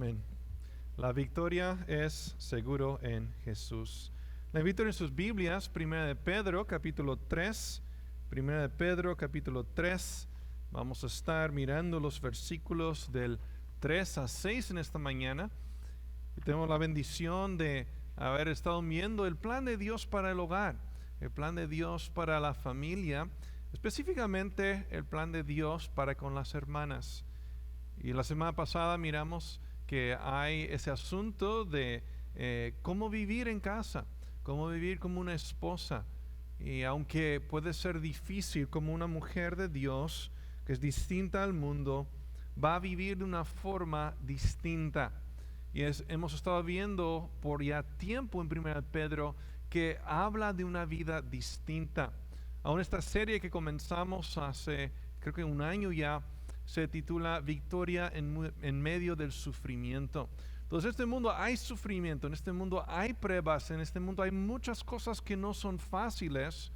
Amén. La victoria es seguro en Jesús. La invito en sus Biblias, 1 de Pedro, capítulo 3. 1 de Pedro, capítulo 3. Vamos a estar mirando los versículos del 3 a 6 en esta mañana. Y tenemos la bendición de haber estado viendo el plan de Dios para el hogar, el plan de Dios para la familia, específicamente el plan de Dios para con las hermanas. Y la semana pasada miramos que hay ese asunto de cómo vivir en casa, cómo vivir como una esposa. Y aunque puede ser difícil, como una mujer de Dios, que es distinta al mundo, va a vivir de una forma distinta. Y hemos estado viendo por ya tiempo en 1 Pedro que habla de una vida distinta. Aún esta serie que comenzamos hace, creo que un año ya, se titula Victoria en medio del sufrimiento. Entonces, en este mundo hay sufrimiento, en este mundo hay pruebas, en este mundo hay muchas cosas que no son fáciles,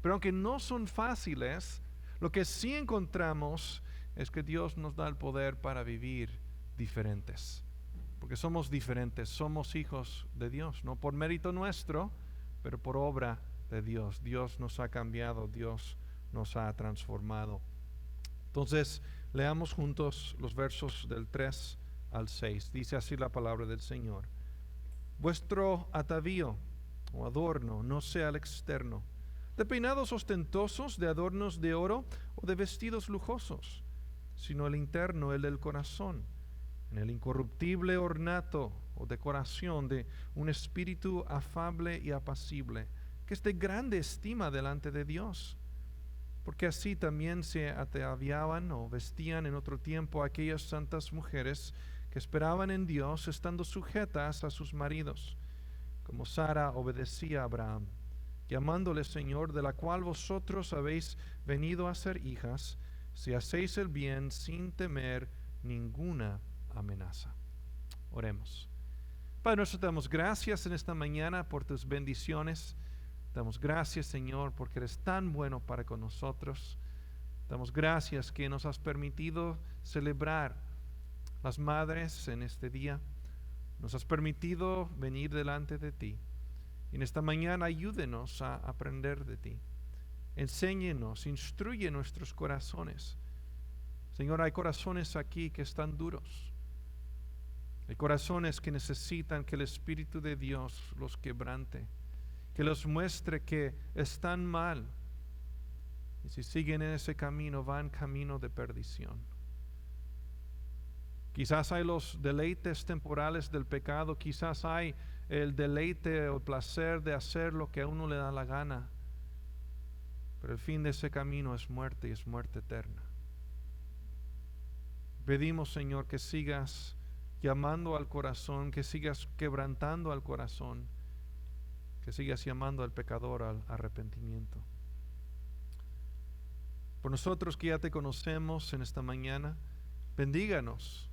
pero aunque no son fáciles, lo que sí encontramos es que Dios nos da el poder para vivir diferentes. Porque somos diferentes, somos hijos de Dios, no por mérito nuestro, pero por obra de Dios. Dios nos ha cambiado, Dios nos ha transformado. Entonces, leamos juntos los versos del 3 al 6. Dice así la palabra del Señor. Vuestro atavío o adorno no sea el externo, de peinados ostentosos, de adornos de oro o de vestidos lujosos, sino el interno, el del corazón, en el incorruptible ornato o decoración de un espíritu afable y apacible, que es de grande estima delante de Dios. Porque así también se ataviaban o vestían en otro tiempo aquellas santas mujeres que esperaban en Dios, estando sujetas a sus maridos, como Sara obedecía a Abraham, llamándole Señor, de la cual vosotros habéis venido a ser hijas, si hacéis el bien sin temer ninguna amenaza. Oremos. Padre nuestro, te damos gracias en esta mañana por tus bendiciones. Damos gracias, Señor, porque eres tan bueno para con nosotros. Damos gracias que nos has permitido celebrar las madres en este día. Nos has permitido venir delante de ti. Y en esta mañana ayúdenos a aprender de ti. Enséñenos, instruye nuestros corazones. Señor, hay corazones aquí que están duros. Hay corazones que necesitan que el Espíritu de Dios los quebrante, que los muestre que están mal, y si siguen en ese camino van camino de perdición. Quizás hay los deleites temporales del pecado, quizás hay el deleite o el placer de hacer lo que a uno le da la gana, pero el fin de ese camino es muerte, y es muerte eterna. Pedimos, Señor, que sigas llamando al corazón, que sigas quebrantando al corazón, que sigas llamando al pecador al arrepentimiento. Por nosotros que ya te conocemos en esta mañana, bendíganos,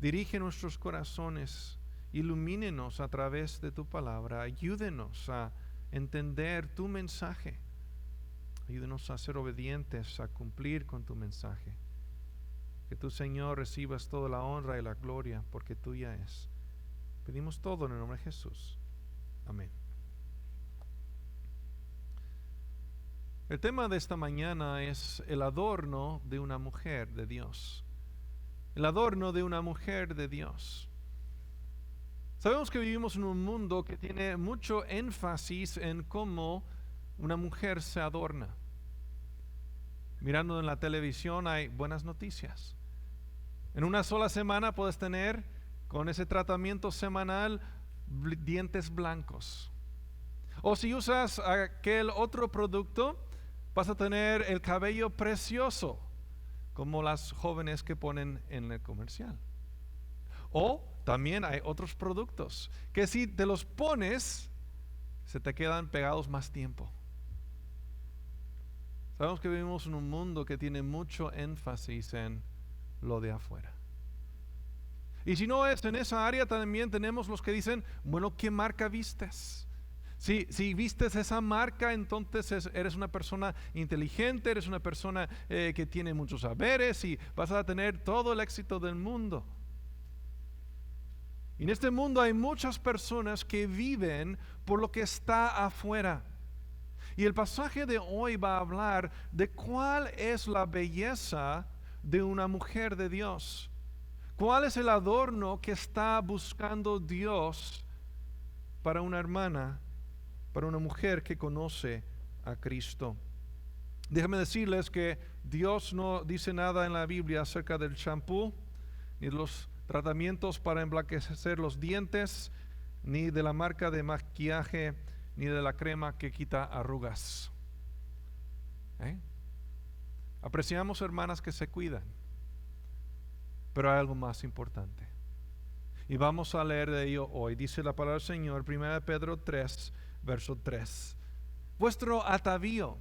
dirige nuestros corazones, ilumínenos a través de tu palabra, ayúdenos a entender tu mensaje, ayúdenos a ser obedientes, a cumplir con tu mensaje. Que tú, Señor, recibas toda la honra y la gloria, porque tuya es. Pedimos todo en el nombre de Jesús. Amén. El tema de esta mañana es el adorno de una mujer de Dios. El adorno de una mujer de Dios. Sabemos que vivimos en un mundo que tiene mucho énfasis en cómo una mujer se adorna. Mirando en la televisión hay buenas noticias. En una sola semana puedes tener, con ese tratamiento semanal, dientes blancos. O si usas aquel otro producto, vas a tener el cabello precioso, como las jóvenes que ponen en el comercial. O también hay otros productos que si te los pones, se te quedan pegados más tiempo. Sabemos que vivimos en un mundo que tiene mucho énfasis en lo de afuera. Y si no es en esa área, también tenemos los que dicen, bueno, ¿qué marca vistes? Si vistes esa marca, entonces eres una persona inteligente, eres una persona que tiene muchos saberes y vas a tener todo el éxito del mundo. Y en este mundo hay muchas personas que viven por lo que está afuera. Y el pasaje de hoy va a hablar de cuál es la belleza de una mujer de Dios. ¿Cuál es el adorno que está buscando Dios para una hermana, para una mujer que conoce a Cristo? Déjenme decirles que Dios no dice nada en la Biblia acerca del champú, ni de los tratamientos para emblanquecer los dientes, ni de la marca de maquillaje, ni de la crema que quita arrugas. Apreciamos hermanas que se cuidan, pero hay algo más importante. Y vamos a leer de ello hoy. Dice la palabra del Señor, 1 Pedro 3, verso 3. Vuestro atavío.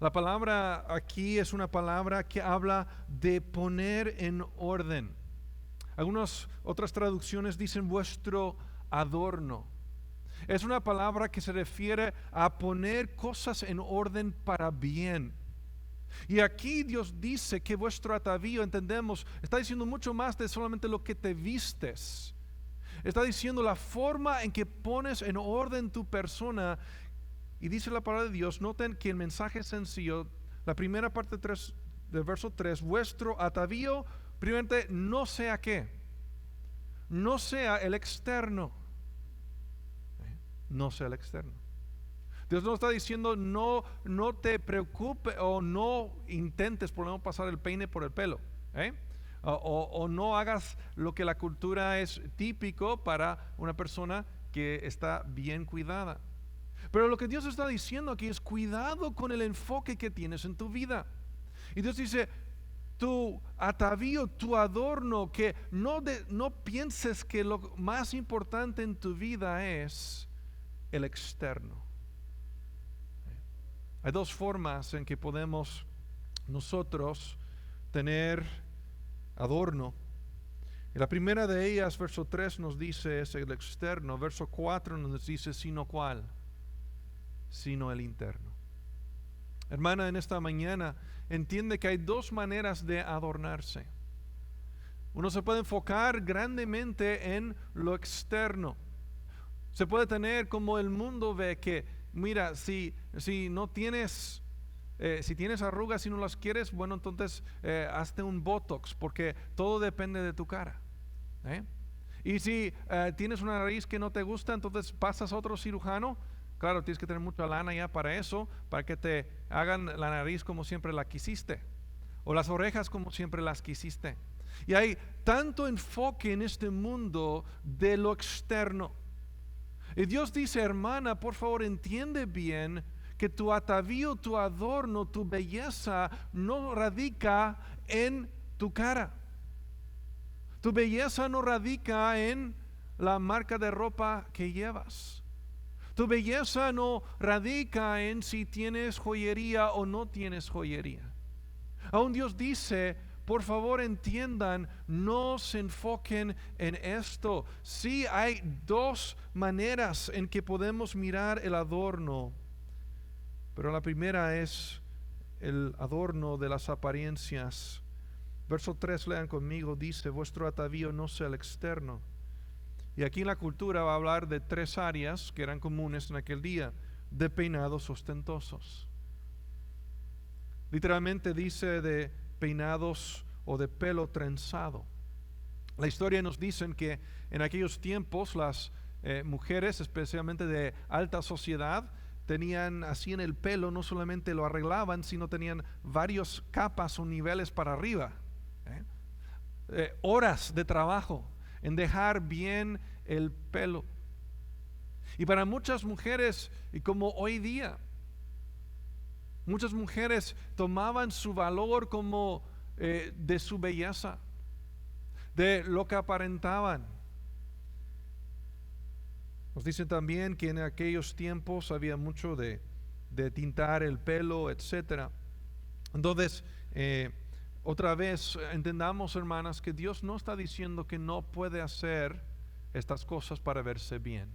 La palabra aquí es una palabra que habla de poner en orden. Algunas otras traducciones dicen vuestro adorno. Es una palabra que se refiere a poner cosas en orden para bien. Y aquí Dios dice que vuestro atavío, entendemos, está diciendo mucho más de solamente lo que te vistes. Está diciendo la forma en que pones en orden tu persona. Y dice la palabra de Dios, noten que el mensaje es sencillo. La primera parte del verso 3, vuestro atavío, primeramente, no sea ¿qué? No sea el externo. No sea el externo. Dios no está diciendo no te preocupes o no intentes por no pasar el peine por el pelo. O no hagas lo que la cultura es típico para una persona que está bien cuidada. Pero lo que Dios está diciendo aquí es cuidado con el enfoque que tienes en tu vida. Y Dios dice, tu atavío, tu adorno, que no pienses que lo más importante en tu vida es el externo. Hay dos formas en que podemos nosotros tener adorno. Y la primera de ellas, verso 3 nos dice es el externo. Verso 4 nos dice sino cuál, sino el interno. Hermana, en esta mañana entiende que hay dos maneras de adornarse. Uno se puede enfocar grandemente en lo externo. Se puede tener como el mundo ve que, mira, si no tienes, si tienes arrugas y no las quieres, bueno, entonces hazte un botox, porque todo depende de tu cara. Y si tienes una nariz que no te gusta, entonces pasas a otro cirujano. Claro, tienes que tener mucha lana ya para eso, para que te hagan la nariz como siempre la quisiste, o las orejas como siempre las quisiste. Y hay tanto enfoque en este mundo de lo externo. Y Dios dice, hermana, por favor entiende bien que tu atavío, tu adorno, tu belleza no radica en tu cara. Tu belleza no radica en la marca de ropa que llevas. Tu belleza no radica en si tienes joyería o no tienes joyería. Aún Dios dice, por favor entiendan, no se enfoquen en esto. Sí hay dos maneras en que podemos mirar el adorno, pero la primera es el adorno de las apariencias. Verso 3, lean conmigo, dice, vuestro atavío no sea el externo. Y aquí en la cultura va a hablar de tres áreas que eran comunes en aquel día, de peinados ostentosos. Literalmente dice de peinados o de pelo trenzado. La historia nos dice que en aquellos tiempos las mujeres, especialmente de alta sociedad, tenían así en el pelo, no solamente lo arreglaban, sino tenían varias capas o niveles para arriba. Horas de trabajo en dejar bien el pelo. Y para muchas mujeres, y como hoy día, muchas mujeres tomaban su valor como de su belleza, de lo que aparentaban. Nos dicen también que en aquellos tiempos había mucho de tintar el pelo, etcétera. Entonces, otra vez entendamos, hermanas, que Dios no está diciendo que no puede hacer estas cosas para verse bien.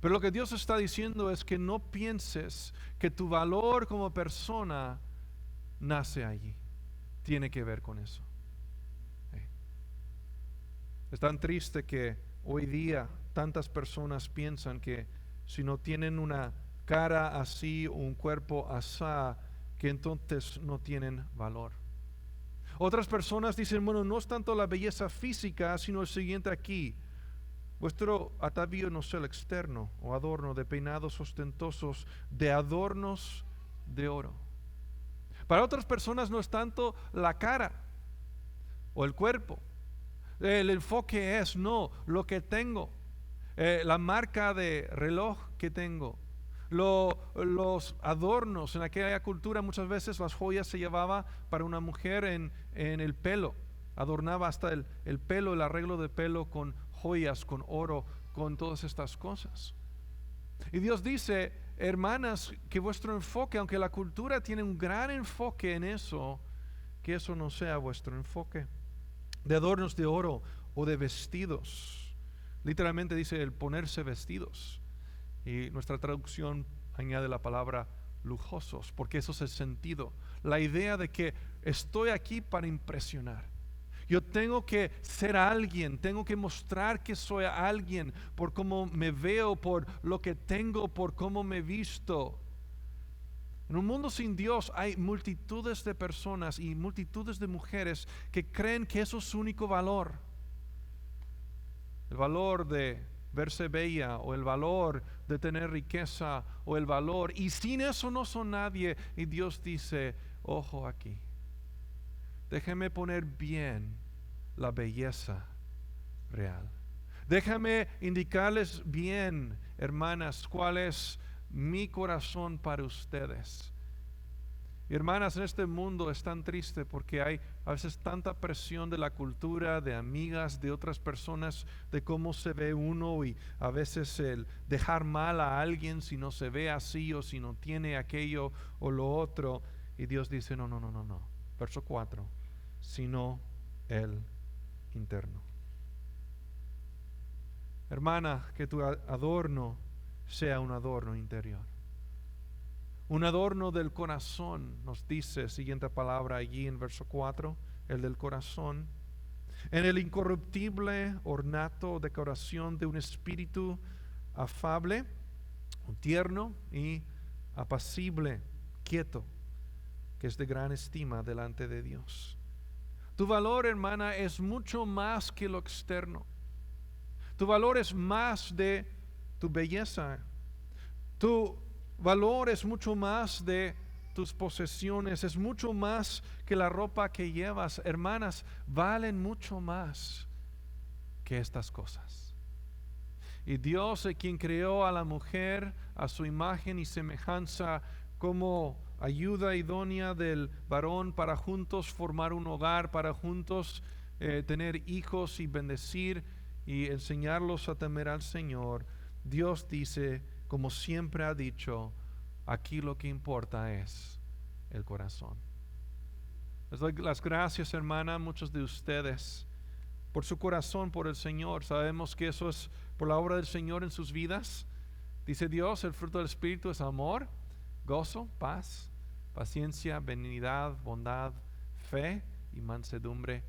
Pero lo que Dios está diciendo es que no pienses que tu valor como persona nace allí. Tiene que ver con eso. Es tan triste que hoy día tantas personas piensan que si no tienen una cara así o un cuerpo asá, que entonces no tienen valor. Otras personas dicen, bueno, no es tanto la belleza física, sino el siguiente aquí. Vuestro atavío no es el externo o adorno de peinados ostentosos, de adornos de oro. Para otras personas no es tanto la cara o el cuerpo. El enfoque es no, lo que tengo, la marca de reloj que tengo, los adornos. En aquella cultura muchas veces las joyas se llevaba para una mujer en el pelo, adornaba hasta el pelo, el arreglo de pelo con joyas, con oro, con todas estas cosas. Y Dios dice, hermanas, que vuestro enfoque, aunque la cultura tiene un gran enfoque en eso, que eso no sea vuestro enfoque. De adornos de oro o de vestidos. Literalmente dice el ponerse vestidos. Y nuestra traducción añade la palabra lujosos, porque eso es el sentido. La idea de que estoy aquí para impresionar. Yo tengo que ser alguien, tengo que mostrar que soy alguien por cómo me veo, por lo que tengo, por cómo me visto. En un mundo sin Dios hay multitudes de personas y multitudes de mujeres que creen que eso es su único valor. El valor de verse bella o el valor de tener riqueza o el valor. Y sin eso no son nadie. Y Dios dice, ojo aquí. Déjame poner bien la belleza real. Déjame indicarles bien, hermanas, cuál es mi corazón para ustedes. Y hermanas, en este mundo es tan triste porque hay a veces tanta presión de la cultura, de amigas, de otras personas, de cómo se ve uno, y a veces el dejar mal a alguien si no se ve así o si no tiene aquello o lo otro. Y Dios dice, no. Verso 4, sino el interno. Hermana, que tu adorno sea un adorno interior. Un adorno del corazón, nos dice siguiente palabra allí en verso 4, el del corazón. En el incorruptible ornato, decoración de un espíritu afable, tierno y apacible, quieto, que es de gran estima delante de Dios. Tu valor, hermana, es mucho más que lo externo. Tu valor es más de tu belleza. Tu valor es mucho más de tus posesiones, es mucho más que la ropa que llevas. Hermanas, valen mucho más que estas cosas. Y Dios, quien creó a la mujer a su imagen y semejanza, como ayuda idónea del varón para juntos formar un hogar, para juntos tener hijos y bendecir y enseñarlos a temer al Señor. Dios dice, como siempre ha dicho, aquí lo que importa es el corazón. Les doy las gracias, hermana, a muchos de ustedes por su corazón, por el Señor. Sabemos que eso es por la obra del Señor en sus vidas. Dice Dios, el fruto del Espíritu es amor, gozo, paz, paciencia, benignidad, bondad, fe y mansedumbre.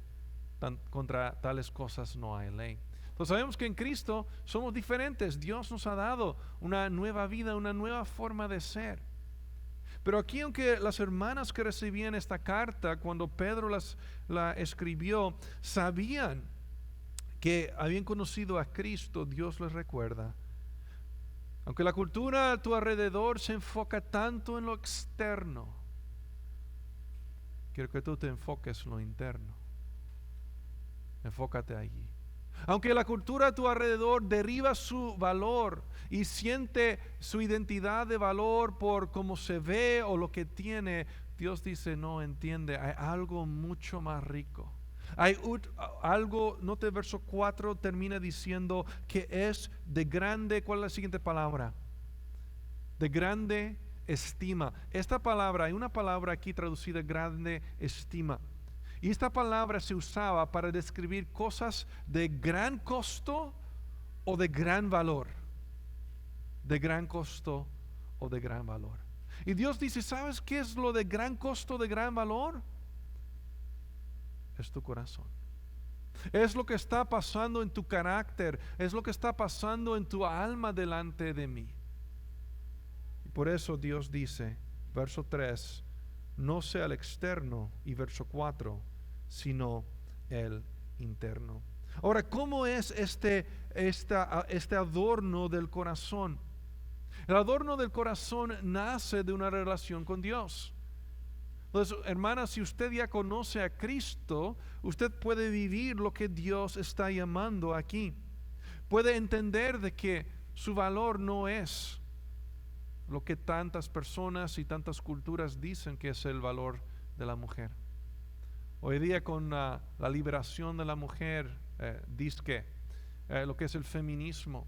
Contra tales cosas no hay ley. Entonces sabemos que en Cristo somos diferentes. Dios nos ha dado una nueva vida, una nueva forma de ser. Pero aquí, aunque las hermanas que recibían esta carta, cuando Pedro la escribió, sabían que habían conocido a Cristo, Dios les recuerda. Aunque la cultura a tu alrededor se enfoca tanto en lo externo, quiero que tú te enfoques en lo interno. Enfócate allí. Aunque la cultura a tu alrededor deriva su valor y siente su identidad de valor por cómo se ve o lo que tiene, Dios dice, no, entiende, hay algo mucho más rico. Hay algo, note verso 4, termina diciendo que es de grande, ¿cuál es la siguiente palabra? De grande estima. Esta palabra, hay una palabra aquí traducida, grande estima. Y esta palabra se usaba para describir cosas de gran costo o de gran valor. De gran costo o de gran valor. Y Dios dice, ¿sabes qué es lo de gran costo, de gran valor? Es tu corazón. Es lo que está pasando en tu carácter, es lo que está pasando en tu alma delante de mí. Y por eso Dios dice, verso 3, no sea el externo, y verso 4, sino el interno. Ahora, ¿cómo es este adorno del corazón? El adorno del corazón nace de una relación con Dios. Entonces, hermana, si usted ya conoce a Cristo, usted puede vivir lo que Dios está llamando aquí. Puede entender de que su valor no es lo que tantas personas y tantas culturas dicen que es el valor de la mujer. Hoy día con la liberación de la mujer, dice lo que es el feminismo.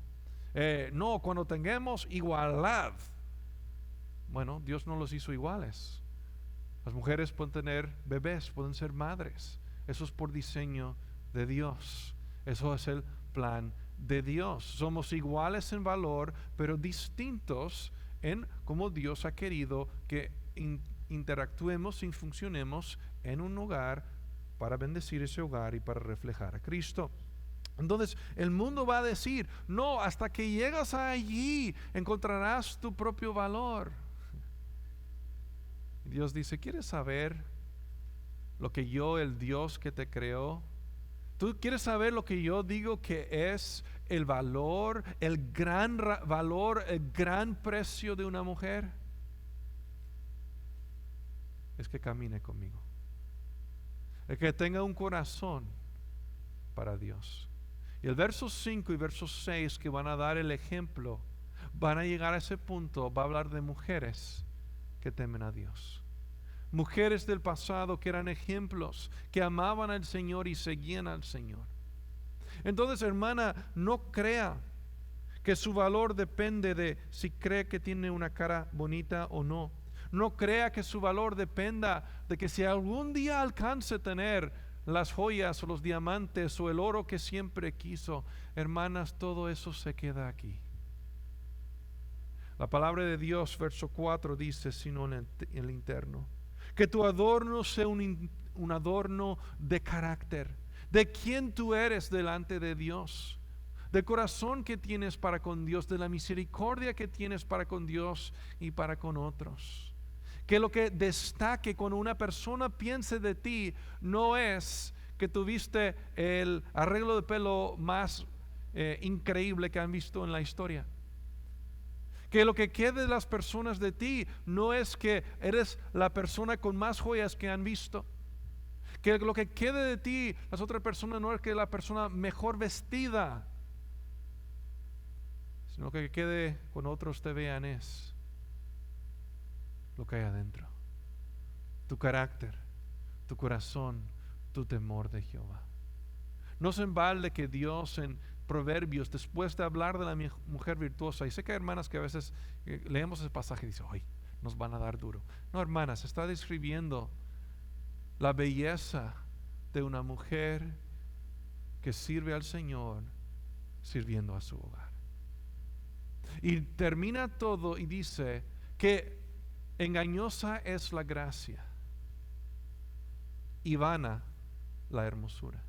No, cuando tengamos igualdad. Bueno, Dios no los hizo iguales. Las mujeres pueden tener bebés, pueden ser madres. Eso es por diseño de Dios. Eso es el plan de Dios. Somos iguales en valor, pero distintos en cómo Dios ha querido que interactuemos y funcionemos en un hogar para bendecir ese hogar y para reflejar a Cristo. Entonces el mundo va a decir, no, hasta que llegas allí encontrarás tu propio valor. Dios dice, ¿quieres saber lo que yo, el Dios que te creó? ¿Tú quieres saber lo que yo digo que es el valor, el gran valor, el gran precio de una mujer? Es que camine conmigo. Es que tenga un corazón para Dios. Y el verso 5 y verso 6 que van a dar el ejemplo, van a llegar a ese punto, va a hablar de mujeres que temen a Dios. Mujeres del pasado que eran ejemplos, que amaban al Señor y seguían al Señor. Entonces, hermana, no crea que su valor depende de si cree que tiene una cara bonita o no. No crea que su valor dependa de que si algún día alcance a tener las joyas o los diamantes o el oro que siempre quiso. Hermanas, todo eso se queda aquí. La palabra de Dios, verso 4, dice, sino en el interno. Que tu adorno sea un adorno de carácter, de quién tú eres delante de Dios, del corazón que tienes para con Dios, de la misericordia que tienes para con Dios y para con otros. Que lo que destaque cuando una persona piense de ti no es que tuviste el arreglo de pelo más increíble que han visto en la historia. Que lo que quede de las personas de ti no es que eres la persona con más joyas que han visto. Que lo que quede de ti, las otras personas, no es que la persona mejor vestida, sino que quede cuando otros te vean es lo que hay adentro. Tu carácter, tu corazón, tu temor de Jehová. No se embalde que Dios en Proverbios, después de hablar de la mujer virtuosa, y sé que hay hermanas que a veces leemos ese pasaje y dicen, ¡ay! Nos van a dar duro. No, hermanas, está describiendo la belleza de una mujer que sirve al Señor sirviendo a su hogar. Y termina todo y dice que engañosa es la gracia y vana la hermosura.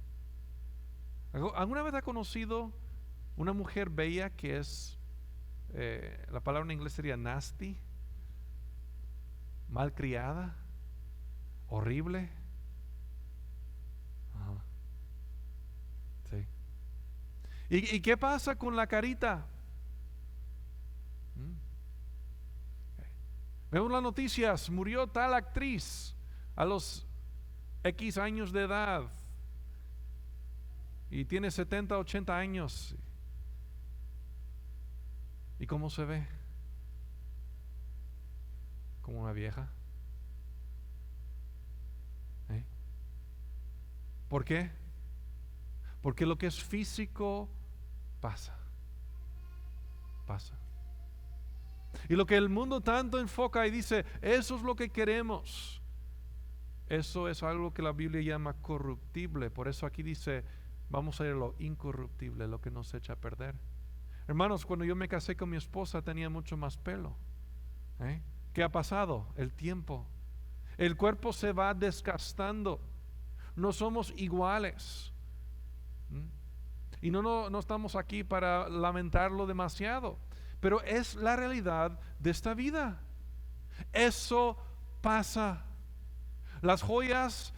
¿Alguna vez ha conocido una mujer bella que es, la palabra en inglés sería nasty, malcriada, horrible? Ajá. Sí. ¿Y qué pasa con la carita? Vemos las noticias, murió tal actriz a los X años de edad y tiene 70, 80 años. ¿Y cómo se ve? Como una vieja. ¿Por qué? Porque lo que es físico pasa. Y lo que el mundo tanto enfoca y dice, eso es lo que queremos. Eso es algo que la Biblia llama corruptible. Por eso aquí dice, vamos a ir a lo incorruptible, lo que nos echa a perder. Hermanos, cuando yo me casé con mi esposa tenía mucho más pelo. ¿Qué ha pasado? El tiempo. El cuerpo se va desgastando. No somos iguales. Y no estamos aquí para lamentarlo demasiado, pero es la realidad de esta vida. Eso pasa. Las joyas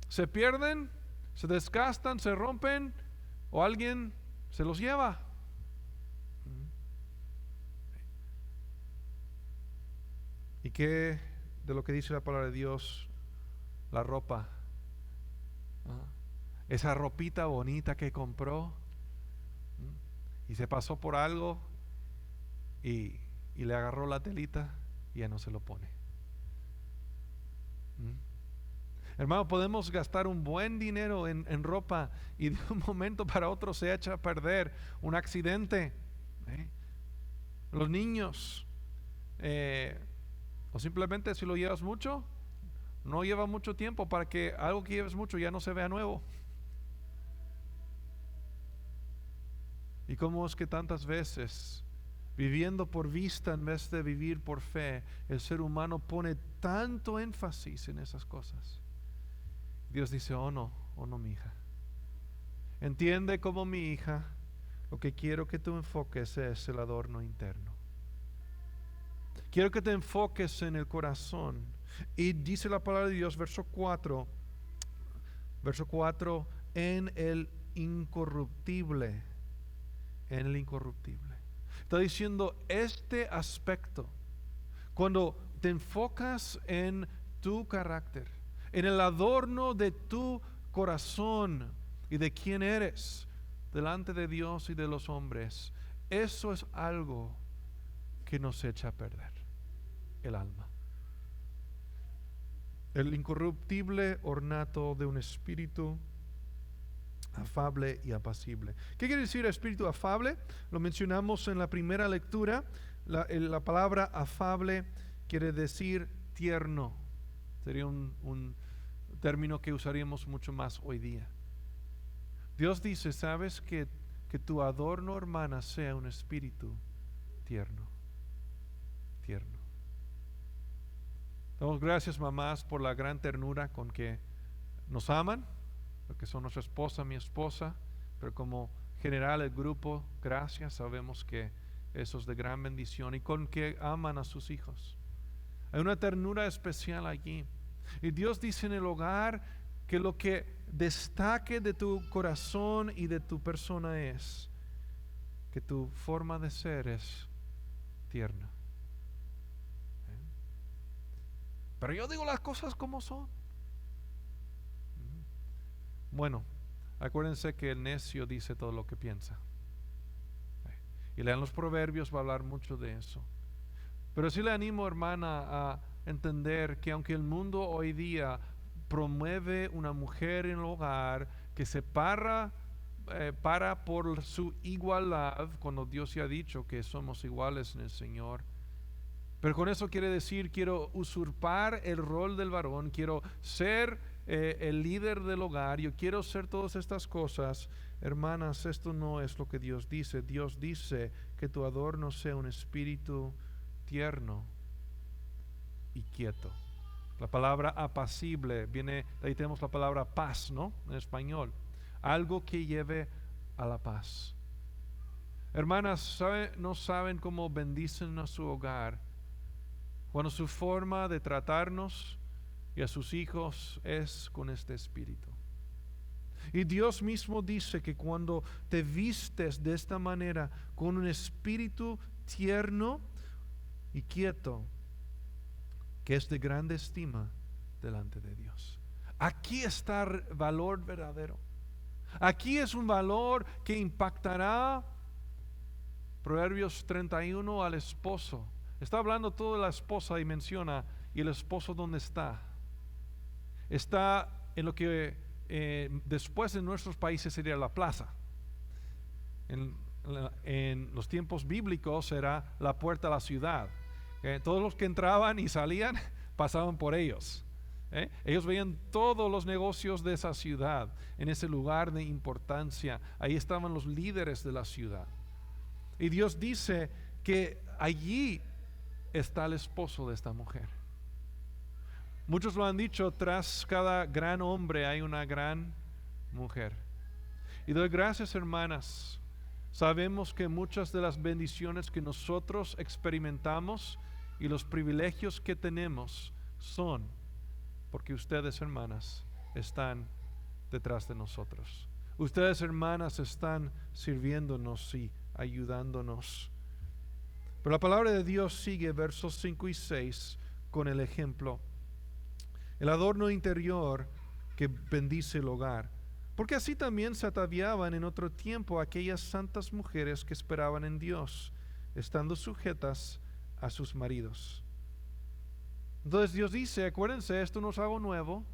se pierden, se desgastan, se rompen, o alguien se los lleva. ¿Y qué de lo que dice la palabra de Dios? La ropa. Esa ropita bonita que compró y se pasó por algo y le agarró la telita y ya no se lo pone. Hermano, podemos gastar un buen dinero en ropa y de un momento para otro se echa a perder. Un accidente. Los niños, o simplemente si lo llevas mucho, no lleva mucho tiempo para que algo que lleves mucho ya no se vea nuevo. Y cómo es que tantas veces, viviendo por vista en vez de vivir por fe, el ser humano pone tanto énfasis en esas cosas. Dios dice, oh no, mi hija. Entiende como mi hija, lo que quiero que tú enfoques es el adorno interno. Quiero que te enfoques en el corazón. Y dice la palabra de Dios, verso 4, en el incorruptible. En el incorruptible. Está diciendo este aspecto. Cuando te enfocas en tu carácter, en el adorno de tu corazón y de quién eres delante de Dios y de los hombres, eso es algo que nos echa a perder el alma. El incorruptible ornato de un espíritu afable y apacible. ¿Qué quiere decir espíritu afable? Lo mencionamos en la primera lectura. La palabra afable quiere decir tierno. Sería un término que usaríamos mucho más hoy día. Dios dice, ¿sabes que tu adorno, hermana, sea un espíritu tierno? Tierno. Damos gracias, mamás, por la gran ternura con que nos aman, porque son nuestra esposa, mi esposa, pero como general el grupo, gracias, sabemos que eso es de gran bendición, y con que aman a sus hijos. Hay una ternura especial allí. Y Dios dice en el hogar que lo que destaque de tu corazón y de tu persona es que tu forma de ser es tierna. Pero yo digo las cosas como son. Bueno, acuérdense que el necio dice todo lo que piensa. Y lean los proverbios, va a hablar mucho de eso. Pero sí le animo, hermana, a entender que aunque el mundo hoy día promueve una mujer en el hogar que se para por su igualdad, cuando Dios ya ha dicho que somos iguales en el Señor, pero con eso quiere decir, quiero usurpar el rol del varón, quiero ser el líder del hogar, yo quiero ser todas estas cosas. Hermanas, esto no es lo que Dios dice. Dios dice que tu adorno sea un espíritu tierno y quieto. La palabra apacible viene, ahí tenemos la palabra paz, ¿no? En español. Algo que lleve a la paz. Hermanas, no saben cómo bendicen a su hogar cuando su forma de tratarnos y a sus hijos es con este espíritu. Y Dios mismo dice que cuando te vistes de esta manera, con un espíritu tierno y quieto, que es de grande estima delante de Dios. Aquí está el valor verdadero. Aquí es un valor que impactará. Proverbios 31 al esposo. Está hablando todo de la esposa y menciona, ¿y el esposo dónde está? Está en lo que después en nuestros países sería la plaza. En los tiempos bíblicos era la puerta a la ciudad. Todos los que entraban y salían pasaban por ellos. Ellos veían todos los negocios de esa ciudad, en ese lugar de importancia. Ahí estaban los líderes de la ciudad. Y Dios dice que allí está el esposo de esta mujer. Muchos lo han dicho, tras cada gran hombre hay una gran mujer. Y doy gracias, hermanas. Sabemos que muchas de las bendiciones que nosotros experimentamos y los privilegios que tenemos son porque ustedes, hermanas, están detrás de nosotros. Ustedes, hermanas, están sirviéndonos y ayudándonos. Pero la palabra de Dios sigue, versos 5 y 6, con el ejemplo. El adorno interior que bendice el hogar. Porque así también se ataviaban en otro tiempo aquellas santas mujeres que esperaban en Dios, estando sujetas a sus maridos. Entonces Dios dice, acuérdense, esto no es algo nuevo,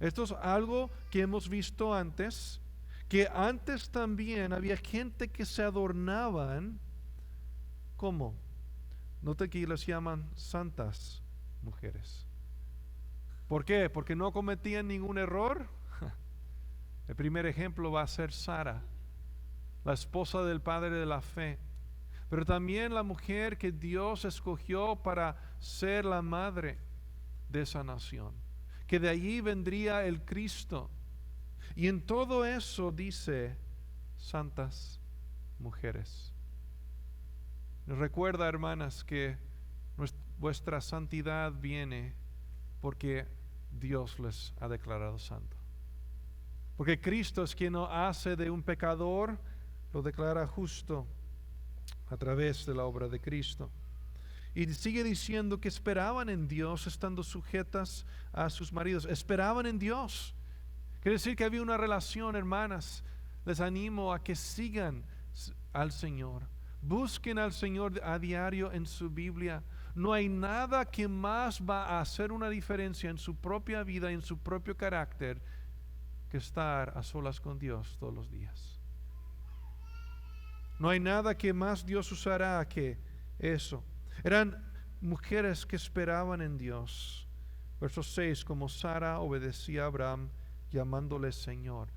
esto es algo que hemos visto antes, que antes también había gente que se adornaban. ¿Cómo? Note que las llaman santas mujeres. ¿Por qué? Porque no cometían ningún error. El primer ejemplo va a ser Sara, la esposa del padre de la fe, pero también la mujer que Dios escogió para ser la madre de esa nación, que de allí vendría el Cristo. Y en todo eso dice santas mujeres. Nos recuerda, hermanas, que vuestra santidad viene porque Dios les ha declarado santo. Porque Cristo es quien no hace de un pecador, lo declara justo a través de la obra de Cristo. Y sigue diciendo que esperaban en Dios estando sujetas a sus maridos. Esperaban en Dios. Quiere decir que había una relación, hermanas. Les animo a que sigan al Señor. Busquen al Señor a diario en su Biblia. No hay nada que más va a hacer una diferencia en su propia vida, en su propio carácter, que estar a solas con Dios todos los días. No hay nada que más Dios usará que eso. Eran mujeres que esperaban en Dios. Verso 6, como Sara obedecía a Abraham llamándole Señor.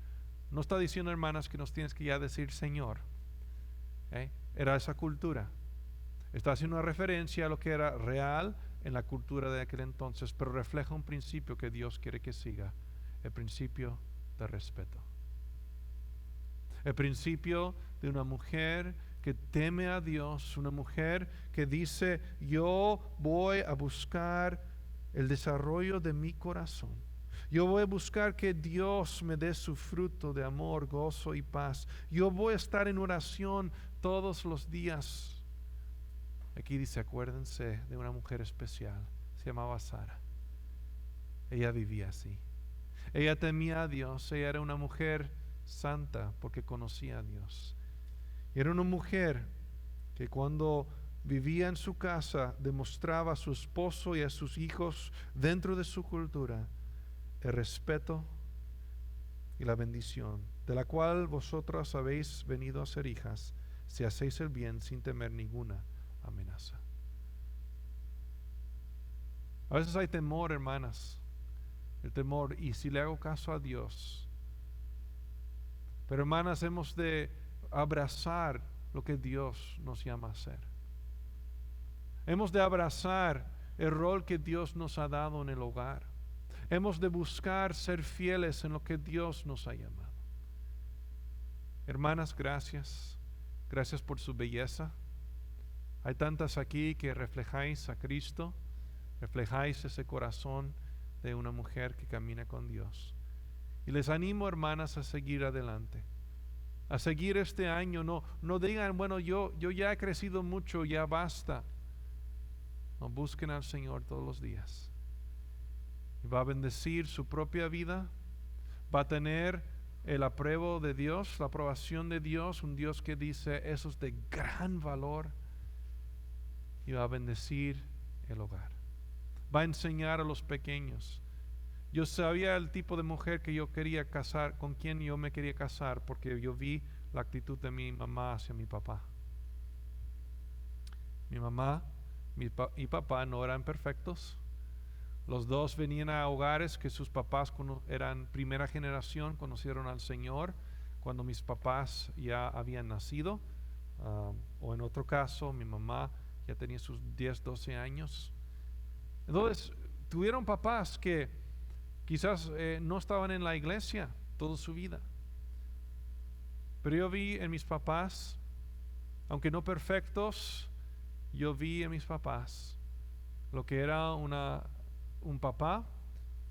No está diciendo, hermanas, que nos tienes que ya decir Señor. Era esa cultura. Está haciendo una referencia a lo que era real en la cultura de aquel entonces, pero refleja un principio que Dios quiere que siga. El principio de respeto. El principio de una mujer que teme a Dios, una mujer que dice, yo voy a buscar el desarrollo de mi corazón. Yo voy a buscar que Dios me dé su fruto de amor, gozo y paz. Yo voy a estar en oración todos los días. Aquí dice, acuérdense de una mujer especial, se llamaba Sara. Ella vivía así. Ella temía a Dios, ella era una mujer santa porque conocía a Dios. Y era una mujer que cuando vivía en su casa demostraba a su esposo y a sus hijos dentro de su cultura el respeto y la bendición, de la cual vosotras habéis venido a ser hijas, si hacéis el bien sin temer ninguna amenaza. A veces hay temor, hermanas, el temor, y si le hago caso a Dios. Pero hermanas, hemos de abrazar lo que Dios nos llama a hacer. Hemos de abrazar el rol que Dios nos ha dado en el hogar. Hemos de buscar ser fieles en lo que Dios nos ha llamado. Hermanas, gracias. Gracias por su belleza. Hay tantas aquí que reflejáis a Cristo, reflejáis ese corazón de una mujer que camina con Dios. Y les animo, hermanas, a seguir adelante, a seguir este año. No digan, bueno, yo ya he crecido mucho, ya basta. No, busquen al Señor todos los días. Y va a bendecir su propia vida, va a tener el apruebo de Dios, la aprobación de Dios, un Dios que dice eso es de gran valor, y va a bendecir el hogar. Va a enseñar a los pequeños. Yo sabía el tipo de mujer que yo quería casar, con quien yo me quería casar, porque yo vi la actitud de mi mamá hacia mi papá. Mi mamá y papá no eran perfectos. Los dos venían a hogares que sus papás eran primera generación, conocieron al Señor cuando mis papás ya habían nacido, o en otro caso mi mamá ya tenía sus 10, 12 años. Entonces tuvieron papás que quizás no estaban en la iglesia toda su vida. Pero yo vi en mis papás, aunque no perfectos, yo vi en mis papás lo que era un papá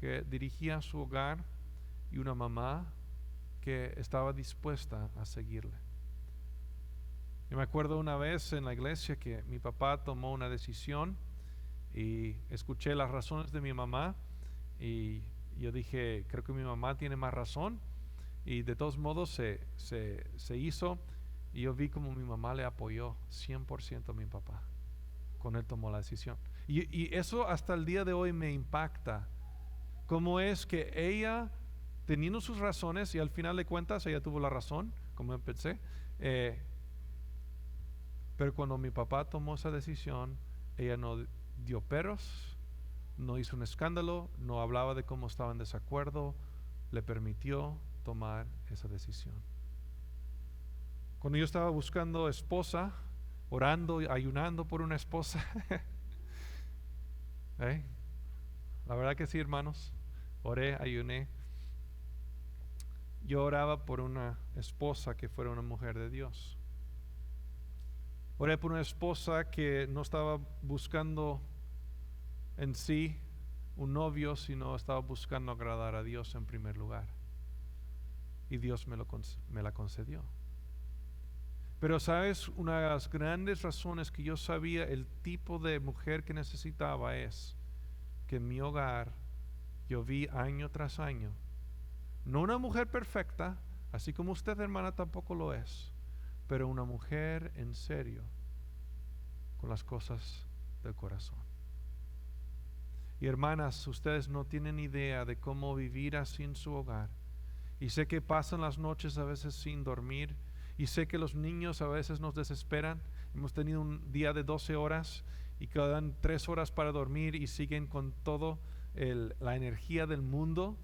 que dirigía su hogar y una mamá que estaba dispuesta a seguirle. Yo me acuerdo una vez en la iglesia que mi papá tomó una decisión y escuché las razones de mi mamá y yo dije, creo que mi mamá tiene más razón, y de todos modos se hizo, y yo vi como mi mamá le apoyó 100% a mi papá cuando él tomó la decisión. Y eso hasta el día de hoy me impacta, cómo es que ella, teniendo sus razones, y al final de cuentas ella tuvo la razón, como empecé, pero cuando mi papá tomó esa decisión, ella no dio peros, no hizo un escándalo, no hablaba de cómo estaba en desacuerdo, le permitió tomar esa decisión. Cuando yo estaba buscando esposa, orando y ayunando por una esposa, la verdad que sí, hermanos, oré, ayuné. Yo oraba por una esposa que fuera una mujer de Dios. Oré por una esposa que no estaba buscando en sí un novio, sino estaba buscando agradar a Dios en primer lugar. Y Dios me la concedió. Pero sabes, una de las grandes razones que yo sabía el tipo de mujer que necesitaba es que en mi hogar yo vi año tras año, no una mujer perfecta, así como usted, hermana, tampoco lo es, pero una mujer en serio con las cosas del corazón. Y hermanas, ustedes no tienen idea de cómo vivir así en su hogar. Y sé que pasan las noches a veces sin dormir. Y sé que los niños a veces nos desesperan. Hemos tenido un día de 12 horas y quedan 3 horas para dormir y siguen con todo la energía del mundo.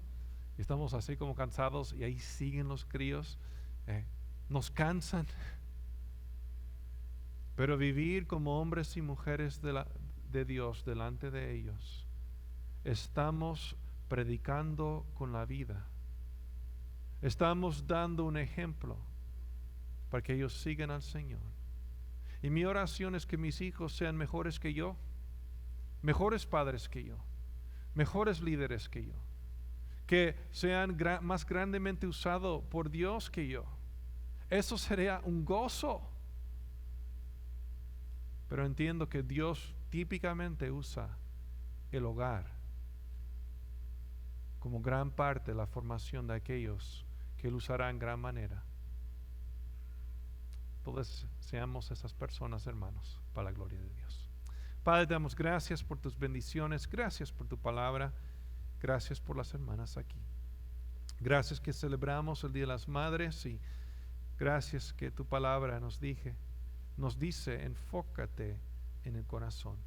Y estamos así como cansados y ahí siguen los críos. Nos cansan. Pero vivir como hombres y mujeres de Dios delante de ellos, estamos predicando con la vida. Estamos dando un ejemplo para que ellos sigan al Señor. Y mi oración es que mis hijos sean mejores que yo, mejores padres que yo, mejores líderes que yo, que sean más grandemente usados por Dios que yo. Eso sería un gozo. Pero entiendo que Dios típicamente usa el hogar como gran parte de la formación de aquellos que Él usará en gran manera. Todos seamos esas personas, hermanos, para la gloria de Dios. Padre, te damos gracias por tus bendiciones, gracias por tu palabra, gracias por las hermanas aquí. Gracias que celebramos el Día de las Madres y gracias que tu palabra nos dice, enfócate en el corazón.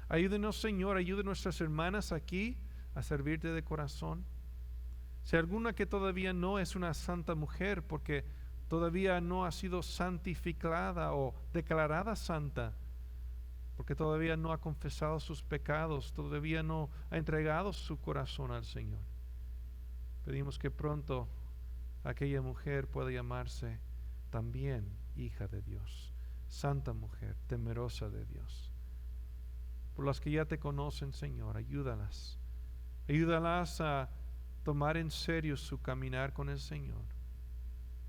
Ayúdenos, Señor, ayude a nuestras hermanas aquí a servirte de corazón. Si alguna que todavía no es una santa mujer porque todavía no ha sido santificada o declarada santa, porque todavía no ha confesado sus pecados, todavía no ha entregado su corazón al Señor, pedimos que pronto aquella mujer pueda llamarse también hija de Dios, santa mujer, temerosa de Dios. Por las que ya te conocen, Señor, ayúdalas a tomar en serio su caminar con el Señor.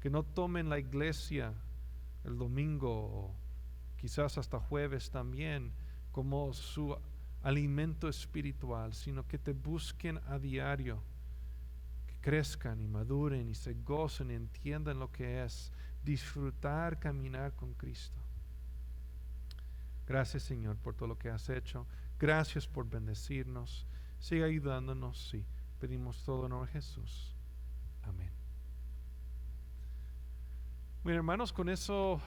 Que no tomen la iglesia el domingo o quizás hasta jueves también como su alimento espiritual, sino que te busquen a diario, que crezcan y maduren y se gocen y entiendan lo que es disfrutar caminar con Cristo. Gracias, Señor, por todo lo que has hecho. Gracias por bendecirnos. Sigue ayudándonos, sí. Pedimos todo en nombre de Jesús. Amén. Bueno, hermanos, con eso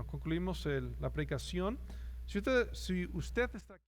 concluimos la predicación. Si usted está aquí